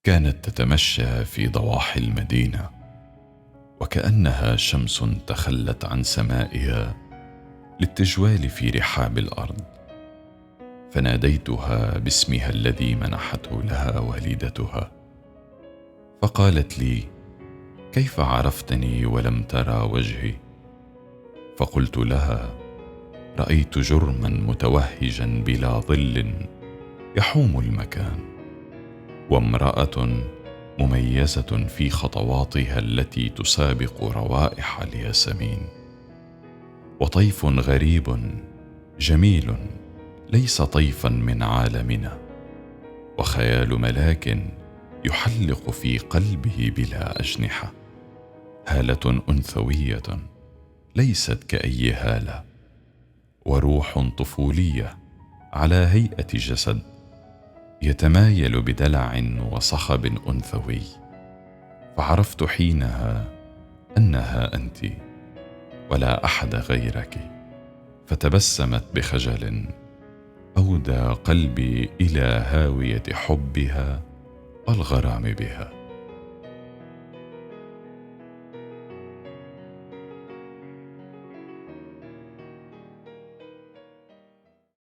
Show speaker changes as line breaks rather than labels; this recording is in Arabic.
كانت تتمشى في ضواحي المدينة، وكأنها شمس تخلت عن سمائها للتجوال في رحاب الأرض. فناديتها باسمها الذي منحته لها والدتها، فقالت لي: كيف عرفتني ولم ترى وجهي؟ فقلت لها: رأيت جرما متوهجا بلا ظل يحوم المكان، وامرأة مميزة في خطواتها التي تسابق روائح الياسمين، وطيف غريب جميل ليس طيفا من عالمنا، وخيال ملاك يحلق في قلبه بلا أجنحة، هالة أنثوية ليست كأي هالة، وروح طفولية على هيئة جسد يتمايل بدلع وصخب أنثوي. فعرفت حينها أنها أنت ولا أحد غيرك. فتبسمت بخجل أودى قلبي إلى هاوية حبها والغرام بها.